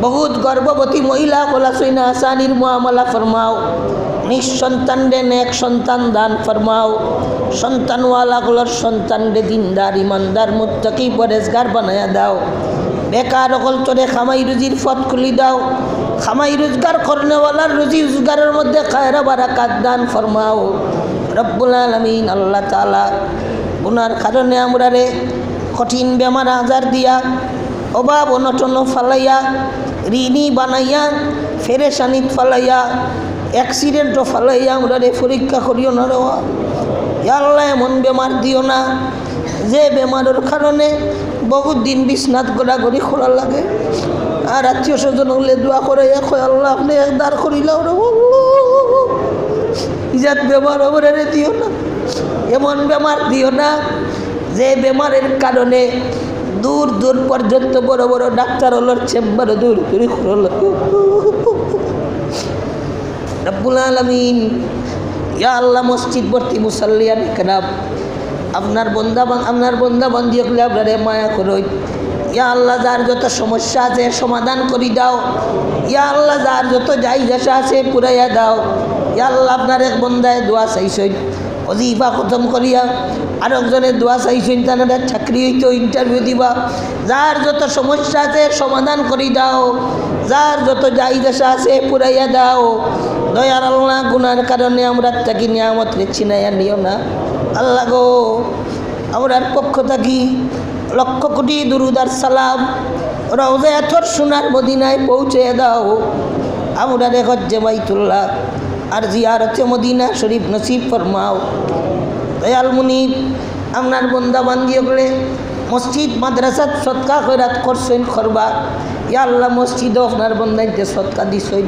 বহুত গর্ভবতী মহিলা কলা সৈনা আসানির মুআমালা ফরমাও নিঃসন্তান রে নেক সন্তান দান ফরমাও সন্তানওয়ালা গুলোর সন্তান রে দিনদার ইমানদার মুত্তাকি পরেজগার বানায়া দাও বেকার অকল তোরে খামাই রুজির পথ খুলি দাও খামাই রোজগার করনেওয়ালার রুজি রোজগারের মধ্যে খায়রা বারাকাত দান ফরমাও রব্বুল আলামিন আল্লাহ তাআলা গুনার কারণে আমরা রে কঠিন বেমার আজার দিয়া অভাব অনটন ফালাইয়া ঋণী বানাইয়া ফেরেশানিত ফালাইয়া অ্যাক্সিডেন্টও ফালাইয়া আমরা রে পরীক্ষা করিও না রে আল্লাহ এমন বেমার দিও না যে বেমারের কারণে বহুত দিন বিছনাত গোড়াগড়ি খোলা লাগে আর আত্মীয় স্বজন হলে দোয়া করে আল্লাহ আপনি একদার করিলাও রে ইজাত বেমার ওরে দিও না এমন বেমার দিও না যে বেমারের কারণে দূর দূর পর্যন্ত বড় বড় ডাক্তার হলোর চেম্বার দূর দূর খোলা লাগে রব্বুল আলামিন ইয়া আল্লাহ মসজিদ ভর্তি মুসাল্লিয়ান কেরাম আপনার বন্দা বান্দি হলে আপনারে মায়া করই ইয়া আল্লাহ যার যত সমস্যা আছে সমাধান করি দাও ইয়া আল্লাহ যার যত যাই দশা আছে পুরাইয়া দাও ইয়া আল্লাহ আপনার এক বন্দায় দোয়া চাইছেন অজিফা খতম করিয়া আর একজনের দোয়া চাইছেন তারা চাকরি হইতো ইন্টারভিউ দিবা যার যত সমস্যা আছে সমাধান করি দাও যার যত যাই দশা আছে পুরাইয়া দাও দয়ার আল্লাহ গুনার কারণে আমরা তাকে নিয়ামত রেখছি না নিও না আল্লাহ গো আমরার পক্ষ থাকি লক্ষ কোটি দুরুদ আর সালাম রওজা আথর সোনার মদিনায় পৌঁছে দাও আমরা রে হজ্জে বাইতুল্লাহ আর জিয়ারতে মদিনা শরীফ নসিব ফরমাও দয়াল মুনিব আপনার বন্দা বান্দিও করে মসজিদ মাদ্রাসাত সৎকা খয়রাত করছেন করবা ইয়া আল্লাহ মসজিদও আপনার বন্দাইতে সৎকা দিছেন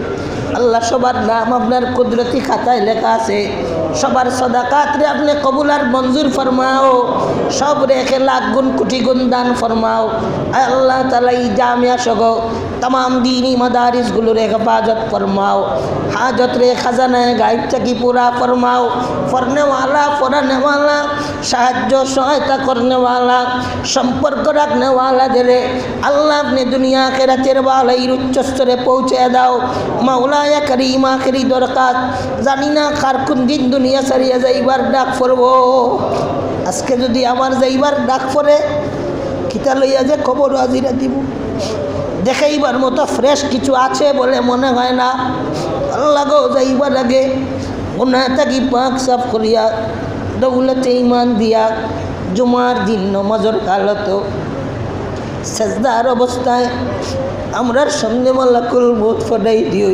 আল্লাহ সবার নাম আপনার কুদরতি খাতায় লেখা আছে সবার সদাকাত রে আপনি কবুল আর মঞ্জুর ফরমাও সব রেখে লাখ গুণ কোটি গুণ দান ফরমাও আল্লাহ তাআলা এই জামিয়া সহ तमाम दीनी मदारिसगुलोर हिफाजत फरमाओ हाजत रे खजाना गायब थकी पूरा फरमाओ फरने वाला फराने वाला साहाय्य सहायता करने वाला संपर्क रखने वाला दे अल्लाह अपने दुनिया आखिरतेर वालाइर उच्च स्तरे पहुँचे दाओ मौला या करीम आखिरी दरकार जानी ना कार कोन दिन दुनिया सारिया जाइबार डाक पड़बो आजके जदि आमार जाइबार डाक पड़े किता लइया जे खबर हाजिरा দিব देखैबार मतो फ्रेश किछु आछे बोले मने हय ना अल्लाह गो जाइबार आगे गुनाह थाकी पाक साफ करिया दौलते ईमान दिया जुमार दिन नमाजर हालत सेजदार अवस्थाय आमरार सामने मालाकुल मौत फटाई दिओ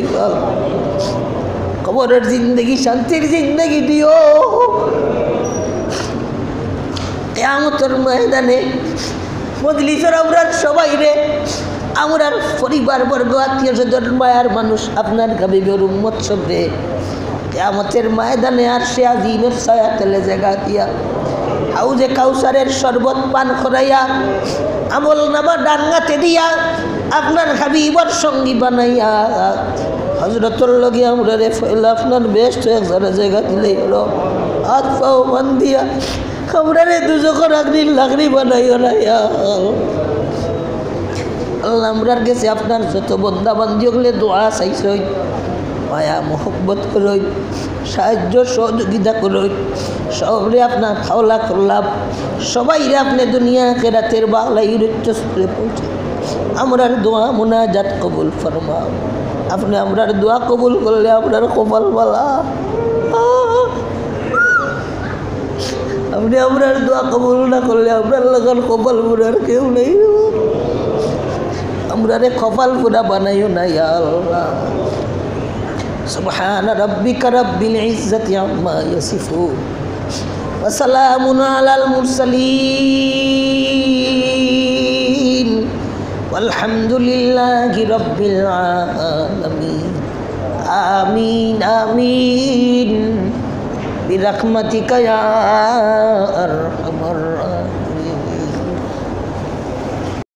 कबरेर जिंदगी शांतिर जिंदगी दिओ कियामतेर मयदाने मजलिसेर आमरार सबाई रे आमरार परिवार वर्ग आत्मीय स्वजन मायार मानुष आपनार हाबिबेर उम्मत सबरे कियामतेर मयदाने आरशे आजीमेर छाया तले जायगा दिया हाउजे काउसारेर शरबत पान कराइया আমল নামা ডাঙ্গাতে দিয়া আপনার হাবিবার সঙ্গী বানাইয়া হযরতুল লগে আমরা রে ফেলা আপনার বেস্ট এক জায়গা দিলে হলো হাত পাও বান দিয়া আমরা রে দুজকের আগ্নির লাগরি বানাইও না আল্লাহ আমরার কাছে আপনার যত বন্দা বান্দি হলে দোয়া চাইছই মায়া মোহব্বত করই সাহায্য সহযোগিতা করই সবরে আপনার খাওলা করলাম সবাই রে আপনি দুনিয়া আখিরাতের বালাইর উচ্চ স্তরে পৌঁছে আমরার দোয়া মুনাজাত কবুল ফরমাও আপনি আমরার দোয়া কবুল করলে আপনার কপাল বালা আপনি আমরার দোয়া কবুল না করলে আপনার লাগার কপাল পুরার কেউ নেই আমরারে কপাল পুরা বানাইও না ইয়া আল্লাহ سبحان ربك رب العزة عما يصفون وسلام على المرسلين والحمد لله رب العالمين آمين آمين برحمتك يا أرحم الراحمين।